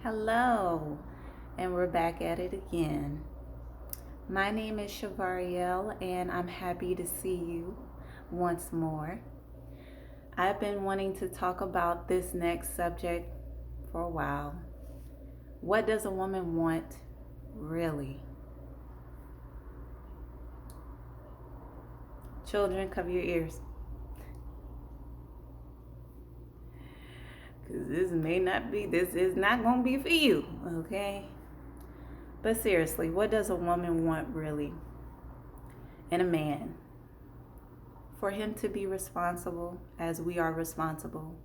Hello, and we're back at it again. My name is Shavariel, and I'm happy to see you once more. I've been wanting to talk about this next subject for a while. What does a woman want, really? Children, cover your ears. Because this is not going to be for you, okay? But seriously, what does a woman want, really? In a man? For him to be responsible as we are responsible.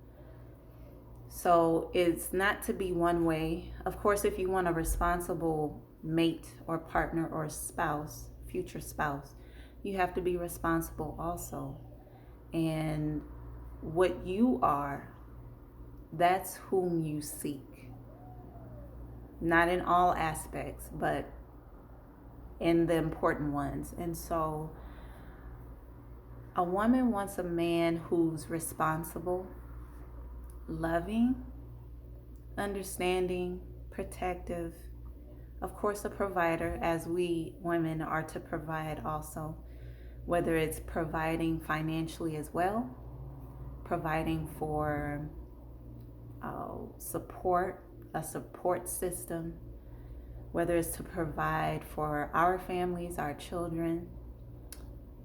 So it's not to be one way. Of course, if you want a responsible mate or partner or spouse, future spouse, you have to be responsible also. And what you are, that's whom you seek. Not in all aspects, but in the important ones. And so a woman wants a man who's responsible, loving, understanding, protective, of course, a provider, as we women are to provide also, whether it's providing financially as well, providing for support, a support system, whether it's to provide for our families, our children,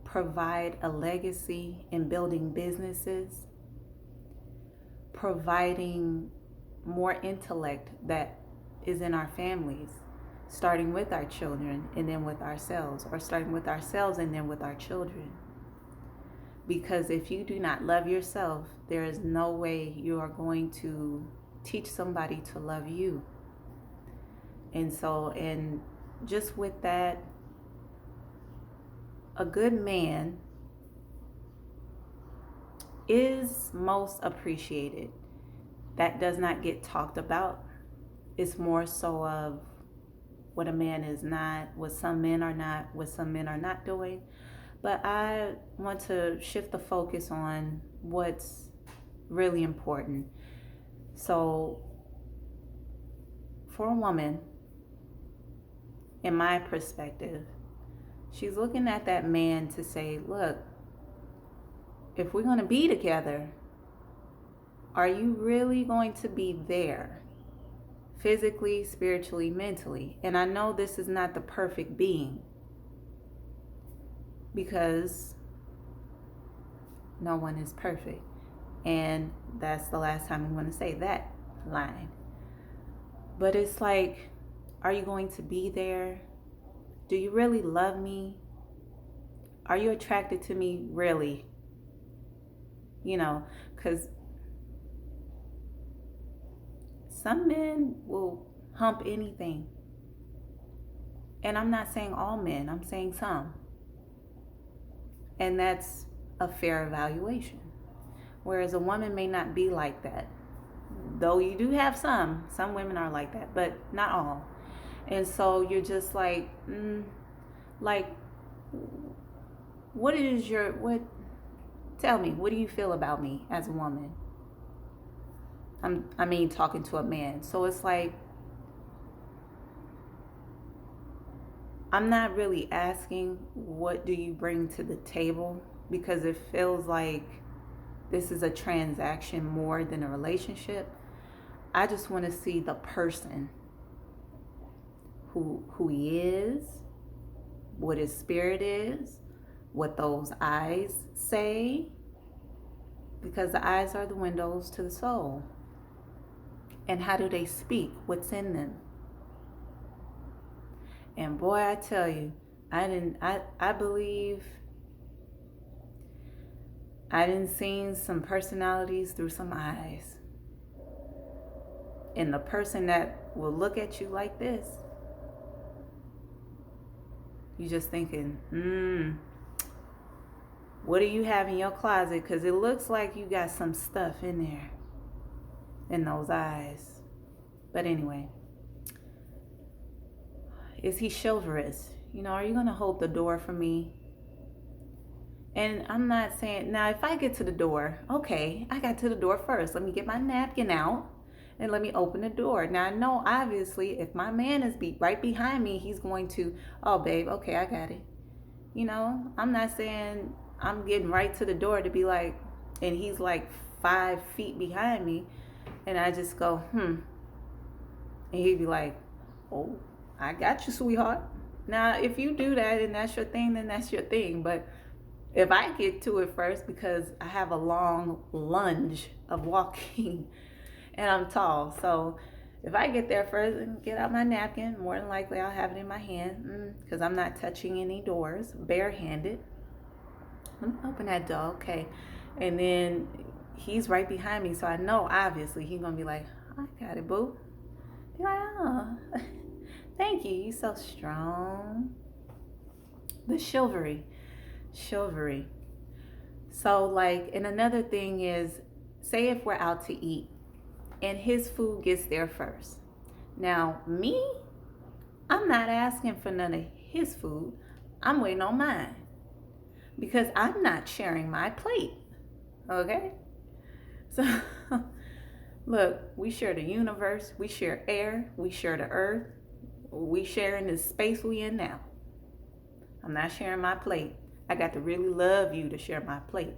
provide a legacy in building businesses, providing more intellect that is in our families, starting with our children and then with ourselves, or starting with ourselves and then with our children. Because if you do not love yourself, there is no way you are going to teach somebody to love you. And so, and just with that, a good man is most appreciated. That does not get talked about. It's more so of what a man is not, what some men are not, what some men are not doing. But I want to shift the focus on what's really important. So for a woman, in my perspective, she's looking at that man to say, look, if we're going to be together, are you really going to be there? Physically, spiritually, mentally. And I know this is not the perfect being, because no one is perfect. And that's the last time I'm going to say that line. But it's like, are you going to be there? Do you really love me? Are you attracted to me really? You know, because some men will hump anything. And I'm not saying all men, I'm saying some. And that's a fair evaluation. Whereas a woman may not be like that. Though you do have some women are like that, but not all. And so you're just like, like, tell me, what do you feel about me as a woman? Talking to a man. So it's like, I'm not really asking what do you bring to the table, because it feels like this is a transaction more than a relationship. I just want to see the person, who he is, what his spirit is, what those eyes say, because the eyes are the windows to the soul. And how do they speak? What's in them? And boy, I tell you, I believe I done seen some personalities through some eyes. And the person that will look at you like this, you just thinking, what do you have in your closet? Because it looks like you got some stuff in there, in those eyes. But anyway, is he chivalrous? Are you going to hold the door for me? And I'm not saying, now if I get to the door, okay, I got to the door first. Let me get my napkin out and let me open the door. Now I know obviously if my man is right behind me, he's going to, oh babe, okay, I got it. I'm not saying I'm getting right to the door to be like, and he's like 5 feet behind me, and I just go, and he'd be like, oh, I got you, sweetheart. Now, if you do that and that's your thing, then that's your thing. But if I get to it first because I have a long lunge of walking and I'm tall, so if I get there first and get out my napkin, more than likely I'll have it in my hand because I'm not touching any doors, barehanded. Let me open that door, okay. And then he's right behind me, so I know obviously he's gonna be like, I got it, boo. Be like, oh, thank you, you so strong. The chivalry. So like, and another thing is, say if we're out to eat and his food gets there first. Now me, I'm not asking for none of his food. I'm waiting on mine because I'm not sharing my plate. Okay? So look, we share the universe, we share air, we share the earth, we share in this space we in now. I'm not sharing my plate. I got to really love you to share my plate.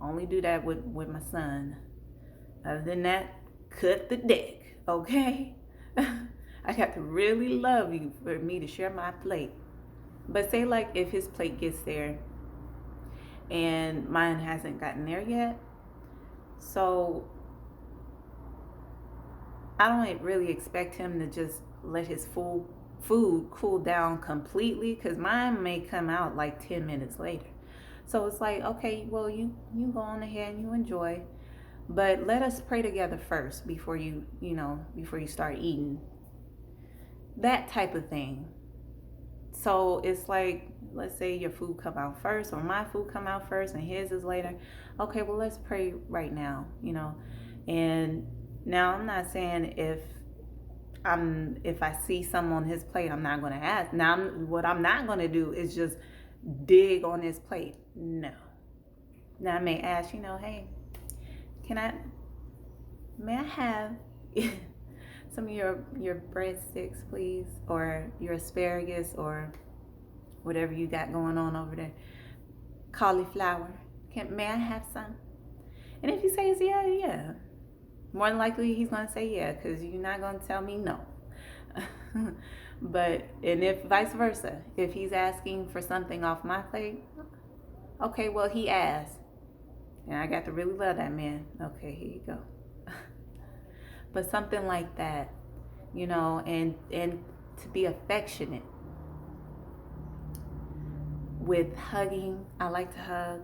Only do that with my son. Other than that, cut the deck, okay? I got to really love you for me to share my plate. But say like if his plate gets there and mine hasn't gotten there yet, so I don't really expect him to just let his food cool down completely because mine may come out like 10 minutes later. So it's like, okay, well, you go on ahead and you enjoy, but let us pray together first before you start eating. That type of thing. So it's like, let's say your food come out first or my food come out first and his is later. Okay, well, let's pray right now, And now I'm not saying if I see some on his plate, I'm not going to ask. Now, what I'm not going to do is just dig on his plate. No. Now I may ask, hey, may I have some of your breadsticks, please, or your asparagus, or whatever you got going on over there, cauliflower. May I have some? And if he says yeah. More than likely, he's going to say yeah, because you're not going to tell me no. And if vice versa, if he's asking for something off my plate, okay, well, he asked. And I got to really love that man. Okay, here you go. But something like that, and to be affectionate. With hugging, I like to hug.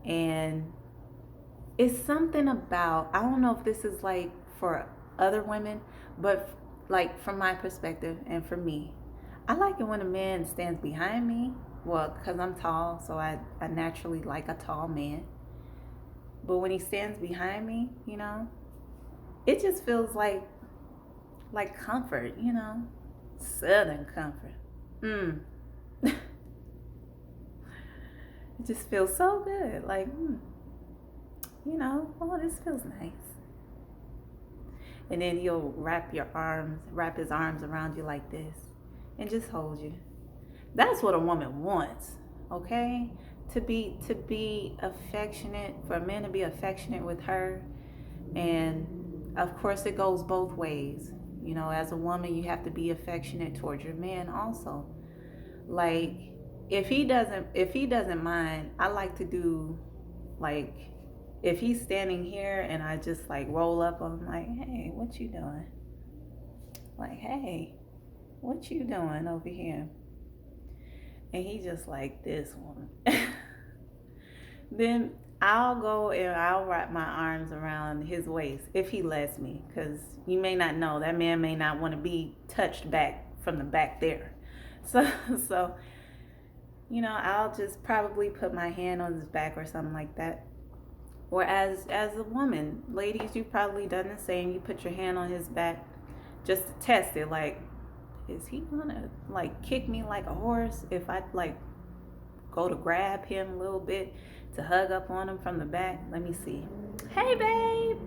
And it's something about, I don't know if this is like for other women, but like from my perspective and for me, I like it when a man stands behind me. Well, because I'm tall, so I naturally like a tall man. But when he stands behind me, it just feels like comfort, Southern comfort. It just feels so good. Like, oh, this feels nice. And then he'll wrap his arms around you like this and just hold you. That's what a woman wants, okay? To be affectionate, for a man to be affectionate with her. And of course it goes both ways. As a woman, you have to be affectionate towards your man also. Like, if he doesn't mind, I like to do, like, if he's standing here and I just like roll up on him, like, hey, what you doing? Like, hey, what you doing over here? And he just like, this one. Then I'll go and I'll wrap my arms around his waist if he lets me, because you may not know, that man may not want to be touched back from the back there. So I'll just probably put my hand on his back or something like that. Or as a woman, ladies, you've probably done the same. You put your hand on his back just to test it. Like, is he gonna like kick me like a horse if I like go to grab him a little bit to hug up on him from the back? Let me see. Hey, babe.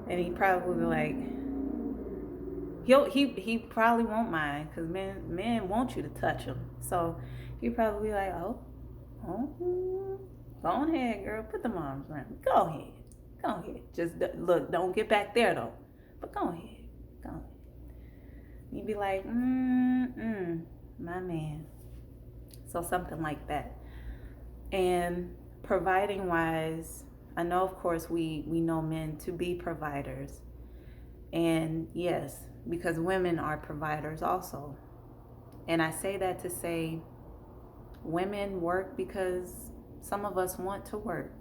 And he probably be like, he probably won't mind because men want you to touch him. So he probably be like, oh, go ahead, girl, put them arms around me. Go ahead. Just look, don't get back there though. But go ahead. You'd be like, my man. So something like that. And providing wise, I know of course we know men to be providers. And yes, because women are providers also. And I say that to say women work because some of us want to work.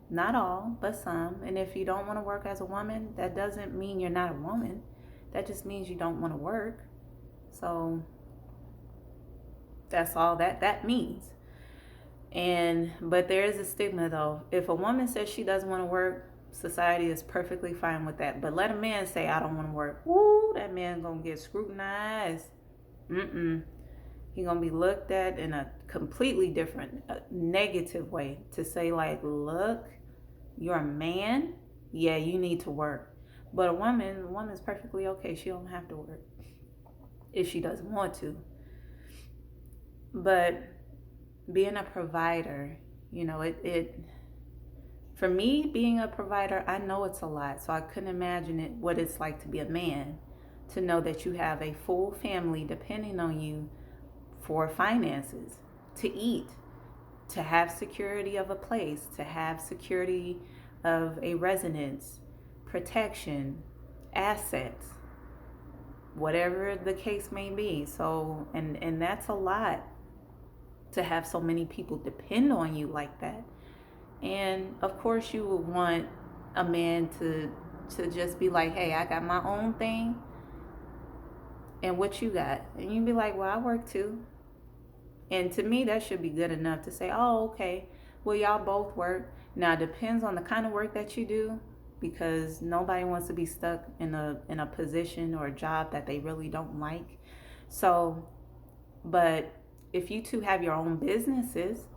Not all, but some. And if you don't want to work as a woman, that doesn't mean you're not a woman. That just means you don't want to work. So that's all that means. But there is a stigma though. If a woman says she doesn't want to work, society is perfectly fine with that. But let a man say I don't want to work. Woo, that man gonna get scrutinized. He gonna be looked at in a completely different, negative way. To say like, look, you're a man. Yeah, you need to work. But a woman's perfectly okay. She don't have to work if she doesn't want to. But being a provider, it for me, being a provider, I know it's a lot. So I couldn't imagine what it's like to be a man, to know that you have a full family depending on you for finances, to eat, to have security of a place, to have security of a residence, protection, assets, whatever the case may be. So, and that's a lot, to have so many people depend on you like that. And of course you would want a man to just be like, hey, I got my own thing, and what you got? And you'd be like, well, I work too. And to me, that should be good enough to say, oh, okay, well, y'all both work. Now, it depends on the kind of work that you do, because nobody wants to be stuck in a position or a job that they really don't like. So, but if you two have your own businesses,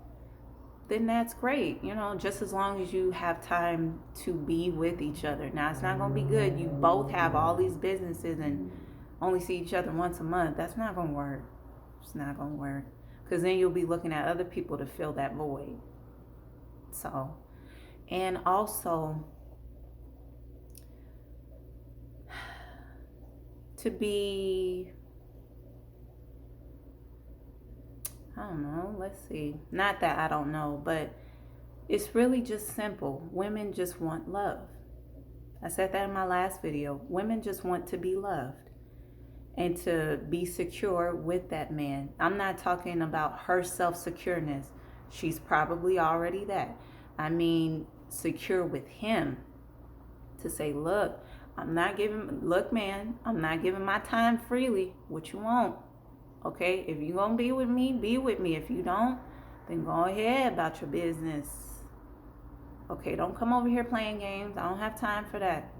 then that's great, just as long as you have time to be with each other. Now, it's not going to be good. You both have all these businesses and only see each other once a month. That's not going to work. It's not going to work. Because then you'll be looking at other people to fill that void. So, and also to be, I don't know, let's see. Not that I don't know, but it's really just simple. Women just want love. I said that in my last video. Women just want to be loved and to be secure with that man. I'm not talking about her self-secureness. She's probably already that. I mean, secure with him. To say, look, man, I'm not giving my time freely. What you want? Okay, if you're going to be with me, be with me. If you don't, then go ahead about your business. Okay, don't come over here playing games. I don't have time for that.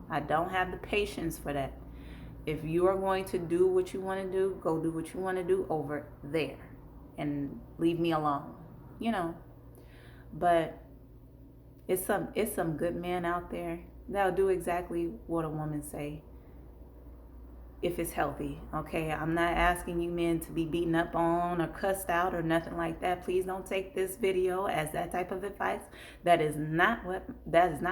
I don't have the patience for that. If you are going to do what you want to do, go do what you want to do over there and leave me alone, But it's some good men out there that'll do exactly what a woman say, if it's healthy. Okay, I'm not asking you men to be beaten up on or cussed out or nothing like that. Please don't take this video as that type of advice. That is not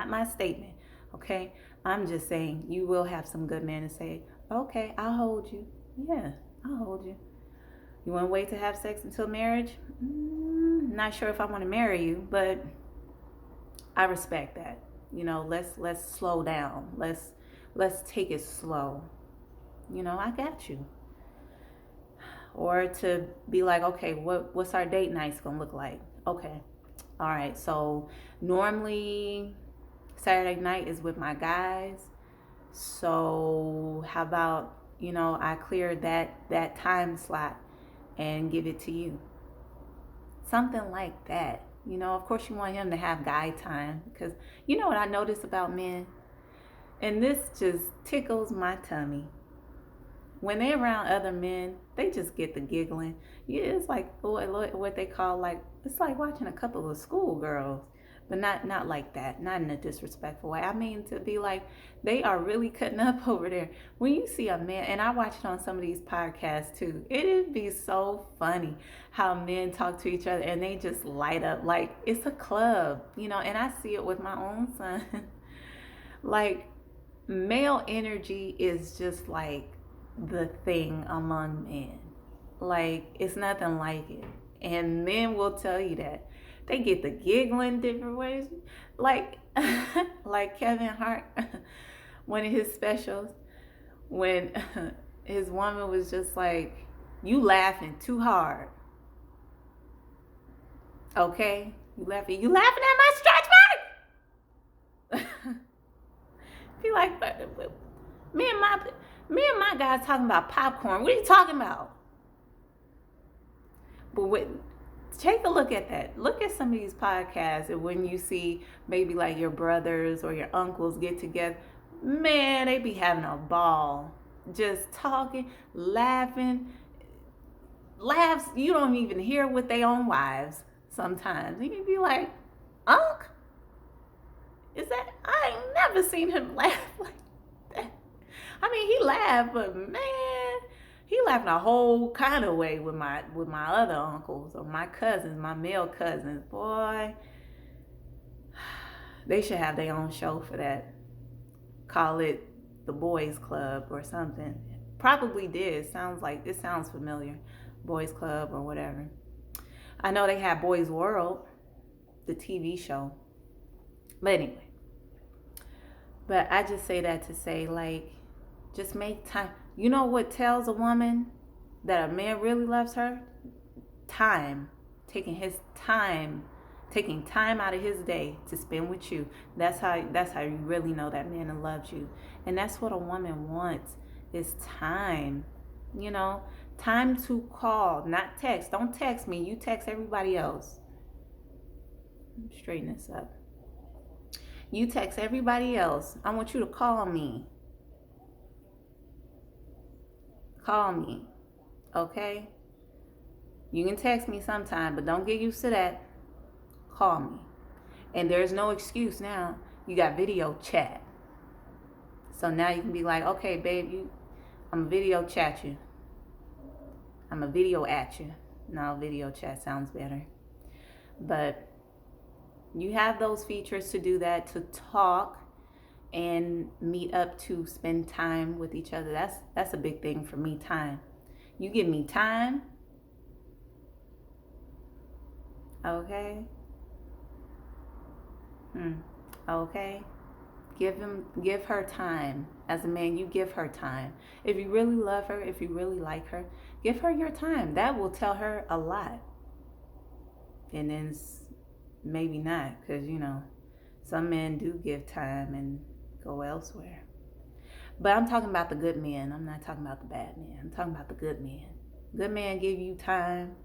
my statement. Okay, I'm just saying you will have some good men to say, okay, I'll hold you. Yeah, I'll hold you. You want to wait to have sex until marriage? Not sure if I want to marry you, but I respect that. Let's slow down. Let's take it slow. I got you. Or to be like, okay, what's our date nights gonna look like? Okay, all right. So normally Saturday night is with my guys. So how about I clear that time slot and give it to you. Something like that. Of course you want him to have guy time, because what I notice about men, and this just tickles my tummy. When they're around other men, they just get the giggling. Yeah, it's like what they call, like, it's like watching a couple of schoolgirls. But not like that, not in a disrespectful way. I mean to be like, they are really cutting up over there. When you see a man, and I watch it on some of these podcasts too, it'd be so funny how men talk to each other and they just light up like it's a club, and I see it with my own son. Like, male energy is just like the thing among men. Like, it's nothing like it. And men will tell you that. They get the giggling different ways. Like, like Kevin Hart, one of his specials, when his woman was just like, you laughing too hard. Okay? You laughing at my stretch mark? Be like, me and my guys talking about popcorn. What are you talking about? But take a look at that. Look at some of these podcasts, and when you see maybe like your brothers or your uncles get together, man, they be having a ball, just talking, laughing, laughs. You don't even hear with their own wives sometimes. You can be like, Unc, is that? I ain't never seen him laugh like that. I mean, he laughed, but man, he laughed in a whole kind of way with my other uncles or my cousins, my male cousins. Boy, they should have their own show for that. Call it the Boys Club or something. Probably did. It sounds familiar. Boys Club or whatever. I know they have Boys World, the TV show. But anyway. But I just say that to say, like, just make time. You know what tells a woman that a man really loves her? Time. Taking time out of his day to spend with you. That's how you really know that man loves you. And that's what a woman wants, is time. Time to call, not text. Don't text me. You text everybody else. Straighten this up. You text everybody else. I want you to call me. Call me. Okay? You can text me sometime, but don't get used to that. Call me. And there's no excuse now. You got video chat. So now you can be like, okay, babe, I'm a video chat you. I'm a video at you. No, video chat sounds better. But you have those features to do that, to talk and meet up to spend time with each other. That's a big thing for me, time. You give me time. Okay? Okay? Give her time. As a man, you give her time. If you really love her, if you really like her, give her your time. That will tell her a lot. And then maybe not, because some men do give time and go elsewhere. But I'm talking about the good men. I'm not talking about the bad men. I'm talking about the good men. Good man give you time,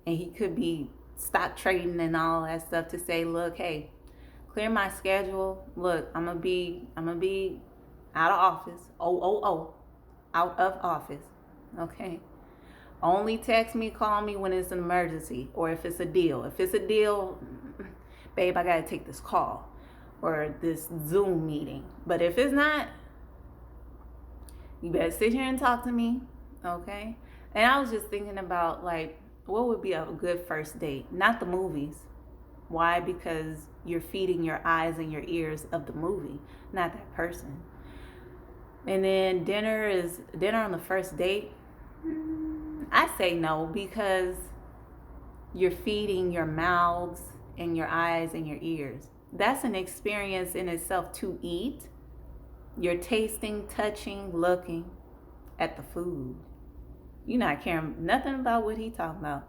and he could be stock trading and all that stuff to say, look, hey, clear my schedule. Look, I'm gonna be out of office. Out of office. Okay. Only text me, call me when it's an emergency, or if it's a deal. If it's a deal, babe, I gotta take this call or this Zoom meeting. But if it's not, you better sit here and talk to me, okay? And I was just thinking about, like, what would be a good first date? Not the movies. Why? Because you're feeding your eyes and your ears of the movie, not that person. And then dinner on the first date. I say no, because you're feeding your mouths and your eyes and your ears. That's an experience in itself to eat. You're tasting, touching, looking at the food. You're not caring nothing about what he talking about.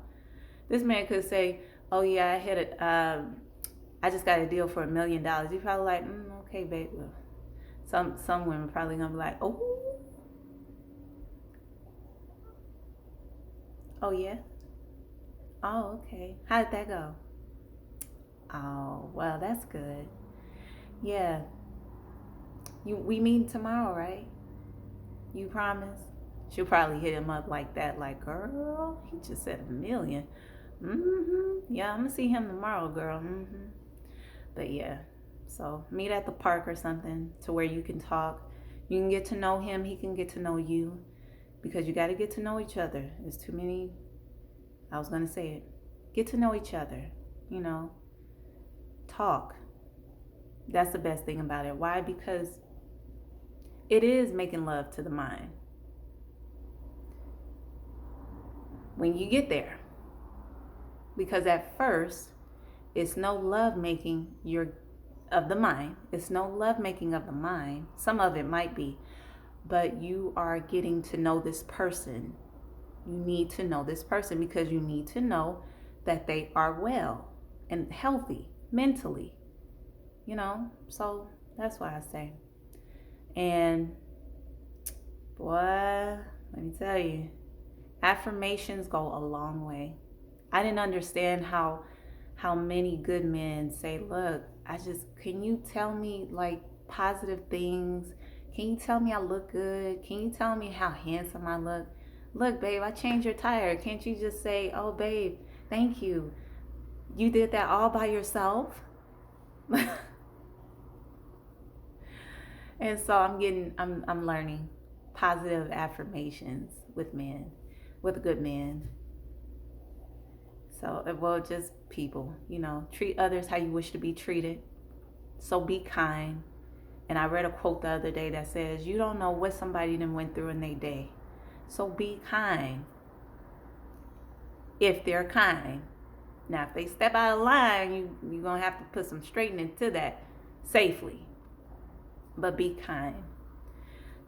This man could say, oh yeah, I hit it. I just got a deal for $1 million. You're probably like, okay, babe. Well, some women probably gonna be like, oh yeah. Oh, okay. How did that go? Oh, well, that's good. Yeah. We meet tomorrow, right? You promise? She'll probably hit him up like that, like, girl, he just said $1 million. Yeah, I'm gonna see him tomorrow, girl. But yeah, so meet at the park or something to where you can talk. You can get to know him, he can get to know you, because you got to get to know each other. There's too many, I was going to say it. Get to know each other, you know, talk. That's the best thing about it. Why? Because it is making love to the mind. When you get there, because at first it's no love making of the mind. It's no love making of the mind. Some of it might be, but you are getting to know this person. You need to know this person because you need to know that they are well and healthy mentally, you know. So that's why I say. And boy, let me tell you, affirmations go a long way. I didn't understand how many good men say, look, can you tell me like positive things? Can you tell me I look good? Can you tell me how handsome I look? Look, babe, I changed your tire. Can't you just say, oh, babe, thank you. You did that all by yourself? And so I'm learning positive affirmations with men, with good men. So, well, just people, you know, treat others how you wish to be treated. So be kind. And I read a quote the other day that says, you don't know what somebody done went through in their day. So be kind if they're kind. Now, if they step out of line, you're going to have to put some straightening to that safely. But be kind.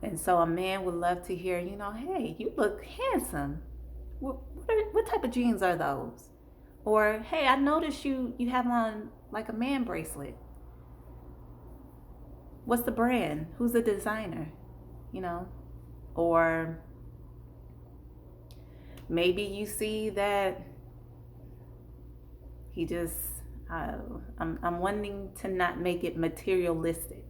And so a man would love to hear, you know, hey, you look handsome. What type of jeans are those? Or, hey, I noticed you have on like a man bracelet. What's the brand? Who's the designer? You know? Or maybe you see that he just, I'm wanting to not make it materialistic.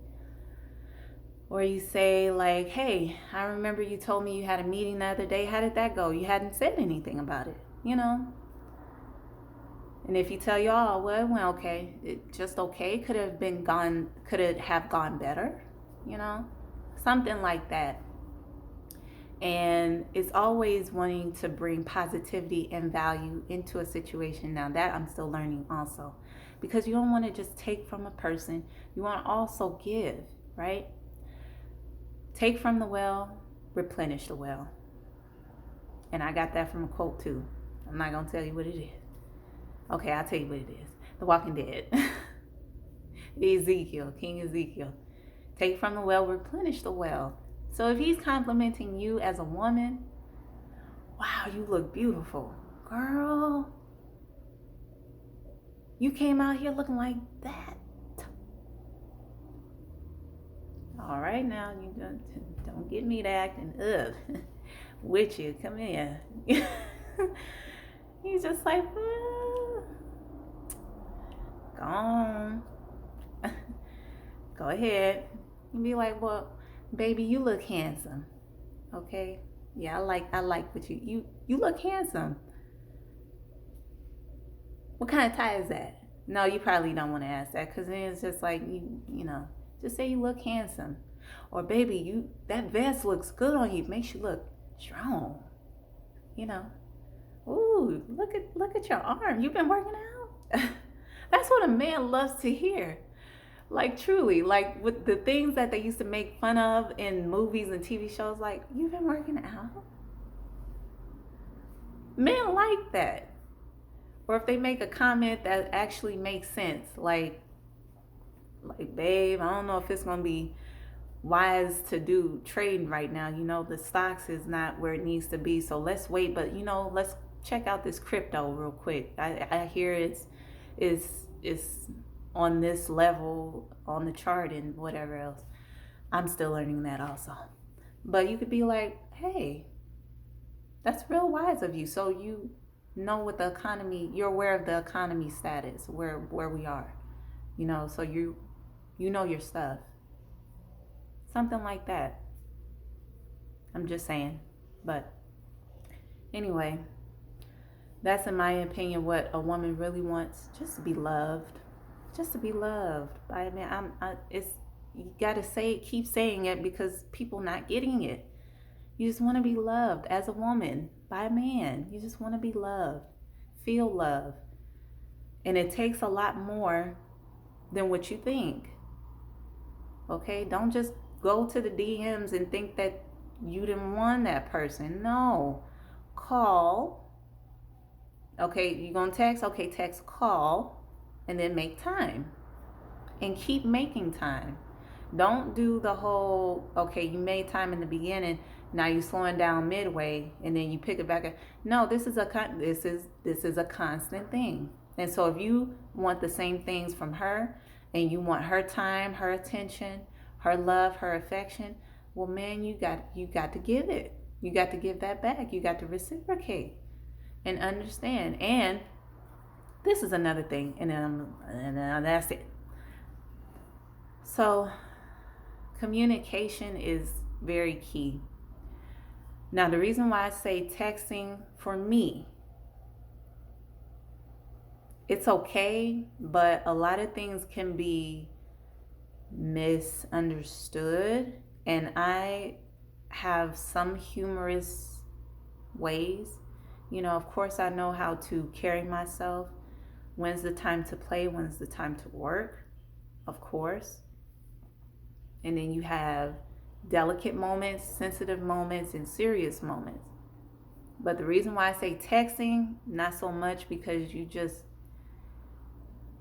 Or you say like, hey, I remember you told me you had a meeting the other day. How did that go? You hadn't said anything about it, you know? And if you tell y'all, well, it went okay, it just okay, could it have gone better, you know? Something like that. And it's always wanting to bring positivity and value into a situation. Now that I'm still learning also, because you don't want to just take from a person, you want to also give, right? Take from the well, replenish the well. And I got that from a quote too. I'm not going to tell you what it is. Okay, I'll tell you what it is. The Walking Dead. Ezekiel, King Ezekiel. Take from the well, replenish the well. So if he's complimenting you as a woman, wow, you look beautiful. Girl, you came out here looking like that. All right, now, you don't get me to acting up with you. Come here. He's just like, go on. Go ahead. And be like, well, baby, you look handsome. Okay? Yeah, I like what you look handsome. What kind of tie is that? No, you probably don't want to ask that, because then it's just like you know, just say you look handsome. Or baby, that vest looks good on you. Makes you look strong. You know. Ooh, look at your arm. You've been working out? That's what a man loves to hear. Like truly, like with the things that they used to make fun of in movies and TV shows, like, you've been working out? Men like that. Or if they make a comment that actually makes sense, like babe, I don't know if it's gonna be wise to do trading right now. You know, the stocks is not where it needs to be, so let's wait. But you know, let's check out this crypto real quick. I hear it's on this level on the chart and whatever else. I'm still learning that also. But you could be like, hey, that's real wise of you. So you know what the economy, you're aware of the economy status, where we are. You know, so you know your stuff. Something like that. I'm just saying. But anyway, that's in my opinion what a woman really wants, just to be loved. just to be loved by a man. It's, you got to say it, keep saying it, because people not getting it. You just want to be loved as a woman by a man. You just want to be loved, feel love. And it takes a lot more than what you think. Okay? Don't just go to the DMs and think that you didn't want that person. No. Call. Okay, you gonna text? Okay, text, call, and then make time. And keep making time. Don't do the whole, okay, you made time in the beginning, now you're slowing down midway, and then you pick it back up. No, this is a constant thing. And so if you want the same things from her, and you want her time, her attention, her love, her affection, well, man, you got to give it. You got to give that back. You got to reciprocate and understand. And this is another thing, and then that's it. So communication is very key. Now, the reason why I say texting, for me, it's okay, but a lot of things can be misunderstood. And I have some humorous ways. You know, of course, I know how to carry myself. When's the time to play? When's the time to work? Of course. And then you have delicate moments, sensitive moments, and serious moments. But the reason why I say texting, not so much, because you just,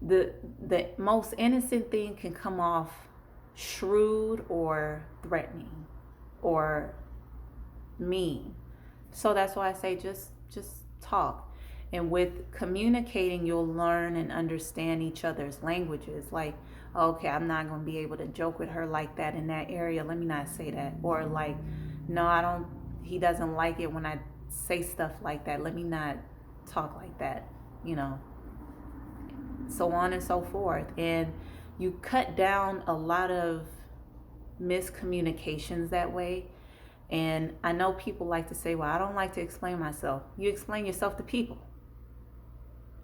the most innocent thing can come off shrewd or threatening or mean. So that's why I say just talk. And with communicating, you'll learn and understand each other's languages. Like, okay, I'm not going to be able to joke with her like that in that area. Let me not say that. Or like, no, I don't, he doesn't like it when I say stuff like that. Let me not talk like that, you know, so on and so forth. And you cut down a lot of miscommunications that way. And I know people like to say, well, I don't like to explain myself. You explain yourself to people.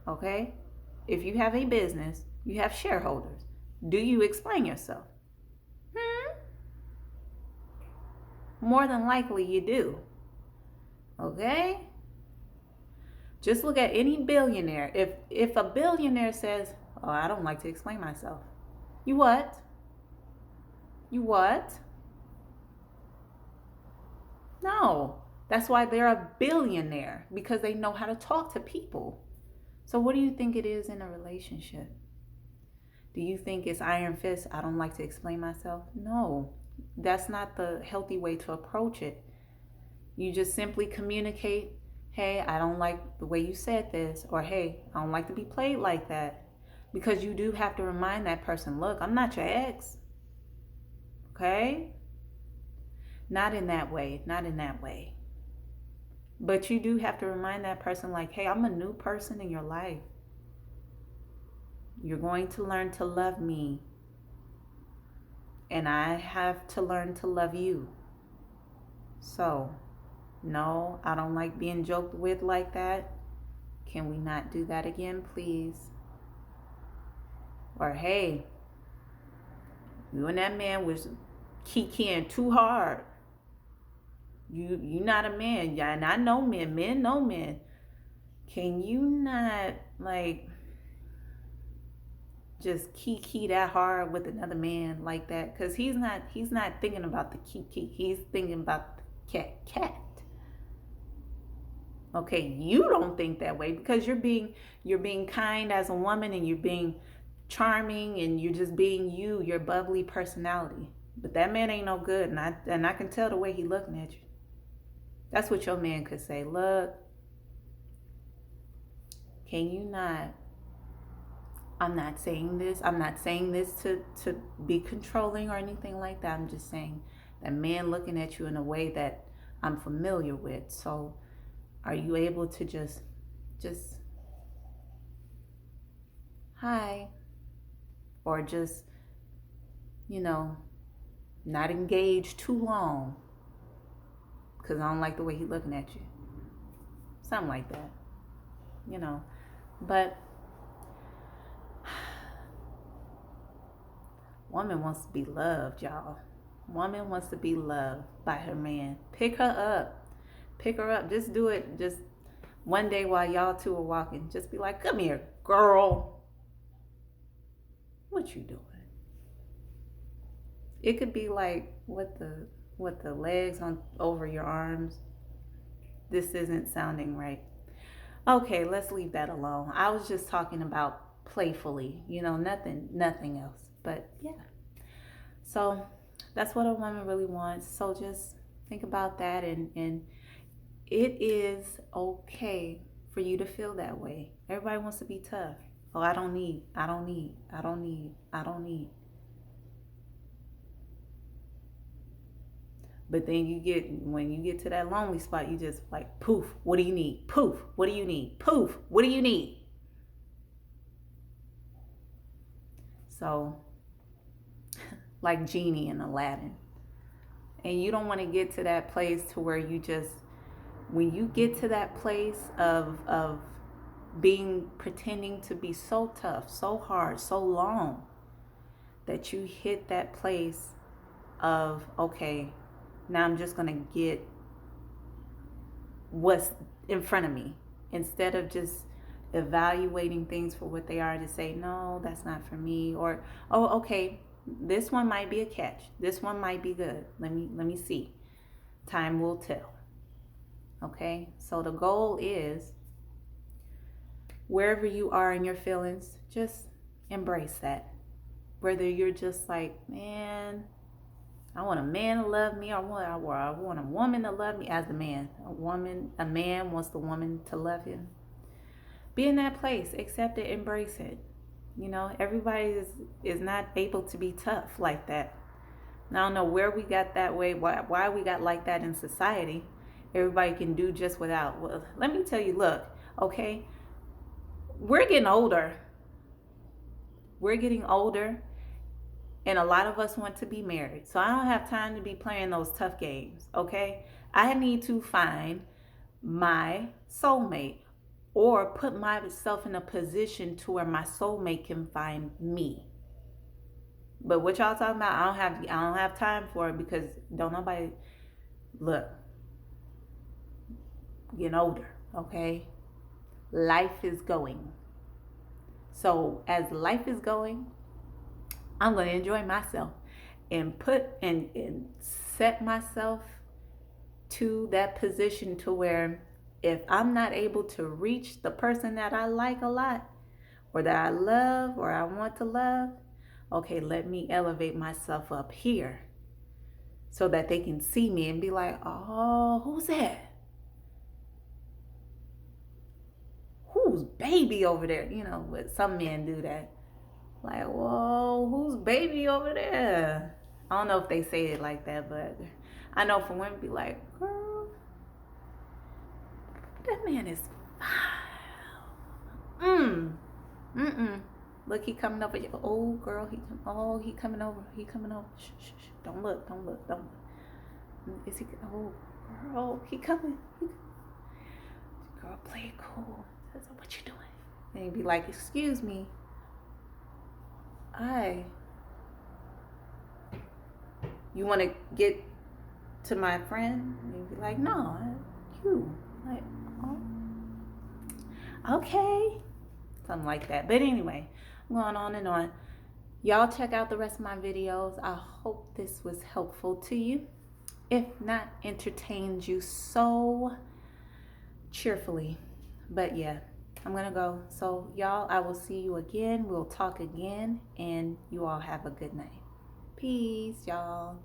Okay? If you have a business, you have shareholders. Do you explain yourself? More than likely you do. Okay? Just look at any billionaire. If a billionaire says, oh, I don't like to explain myself. You what? You what? No. That's why they're a billionaire, because they know how to talk to people. So what do you think it is in a relationship? Do you think it's iron fist? I don't like to explain myself? No. That's not the healthy way to approach it. You just simply communicate, hey, I don't like the way you said this, or hey, I don't like to be played like that. Because you do have to remind that person, look, I'm not your ex. Okay? Not in that way. Not in that way. But you do have to remind that person, like, hey, I'm a new person in your life. You're going to learn to love me. And I have to learn to love you. So, no, I don't like being joked with like that. Can we not do that again, please? Or, hey, you and that man was kikiing too hard. You not a man. Yeah, and I know men. Men know men. Can you not, like, just kiki that hard with another man like that? Because he's not thinking about the kiki. He's thinking about the cat. Okay, you don't think that way because you're being kind as a woman, and you're being charming, and you're just being you, your bubbly personality. But that man ain't no good, and I can tell the way he looking at you. That's what your man could say. Look, can you not? I'm not saying this to be controlling or anything like that. I'm just saying that man looking at you in a way that I'm familiar with. So are you able to just hi, or just, not engage too long because I don't like the way he's looking at you. Something like that, But Woman wants to be loved, y'all. Woman wants to be loved by her man. Pick her up. Pick her up. Just do it. Just one day while y'all two are walking, just be like, come here, girl. What you doing? It could be like what the legs on over your arms. This isn't sounding right. Okay, let's leave that alone. I was just talking about playfully, nothing else. But yeah. So that's what a woman really wants. So just think about that, and it is okay for you to feel that way. Everybody wants to be tough. Oh, I don't need. But then when you get to that lonely spot, you just like, poof, what do you need? Poof, what do you need? Poof, what do you need? So, like Genie in Aladdin. And you don't want to get to that place to where when you get to that place of pretending to be so tough, so hard, so long, that you hit that place of, okay, now I'm just going to get what's in front of me, instead of just evaluating things for what they are, to say, no, that's not for me, or, oh, okay, this one might be a catch. This one might be good. Let me see. Time will tell. Okay? So the goal is, wherever you are in your feelings, just embrace that. Whether you're just like, man, I want a man to love me, or I want a woman to love me as a man. A man wants the woman to love him. Be in that place. Accept it. Embrace it. Everybody is not able to be tough like that. I don't know where we got that way, why we got like that in society. Everybody can do just without. Well, let me tell you, look, okay, we're getting older. And a lot of us want to be married. So I don't have time to be playing those tough games, okay? I need to find my soulmate, or put myself in a position to where my soulmate can find me. But what y'all talking about, I don't have time for it, because don't nobody, look, getting older, okay? Life is going. So as life is going, I'm going to enjoy myself and set myself to that position to where, if I'm not able to reach the person that I like a lot, or that I love, or I want to love, okay, let me elevate myself up here so that they can see me and be like, oh, who's that? Who's baby over there? But some men do that. Like, whoa, who's baby over there? I don't know if they say it like that, but I know for women, be like, girl, that man is fine. Look, he coming over. Oh, girl, he coming over. Shh. Don't look. Is he? Oh, girl, he coming. Girl, play it cool. So what you doing? And he'd be like, excuse me. You want to get to my friend? And he'd be like, no, you. Like, oh, okay. Something like that. But anyway, I'm going on and on. Y'all check out the rest of my videos. I hope this was helpful to you. If not, entertained you so cheerfully. But yeah, I'm going to go. So y'all, I will see you again. We'll talk again. And you all have a good night. Peace, y'all.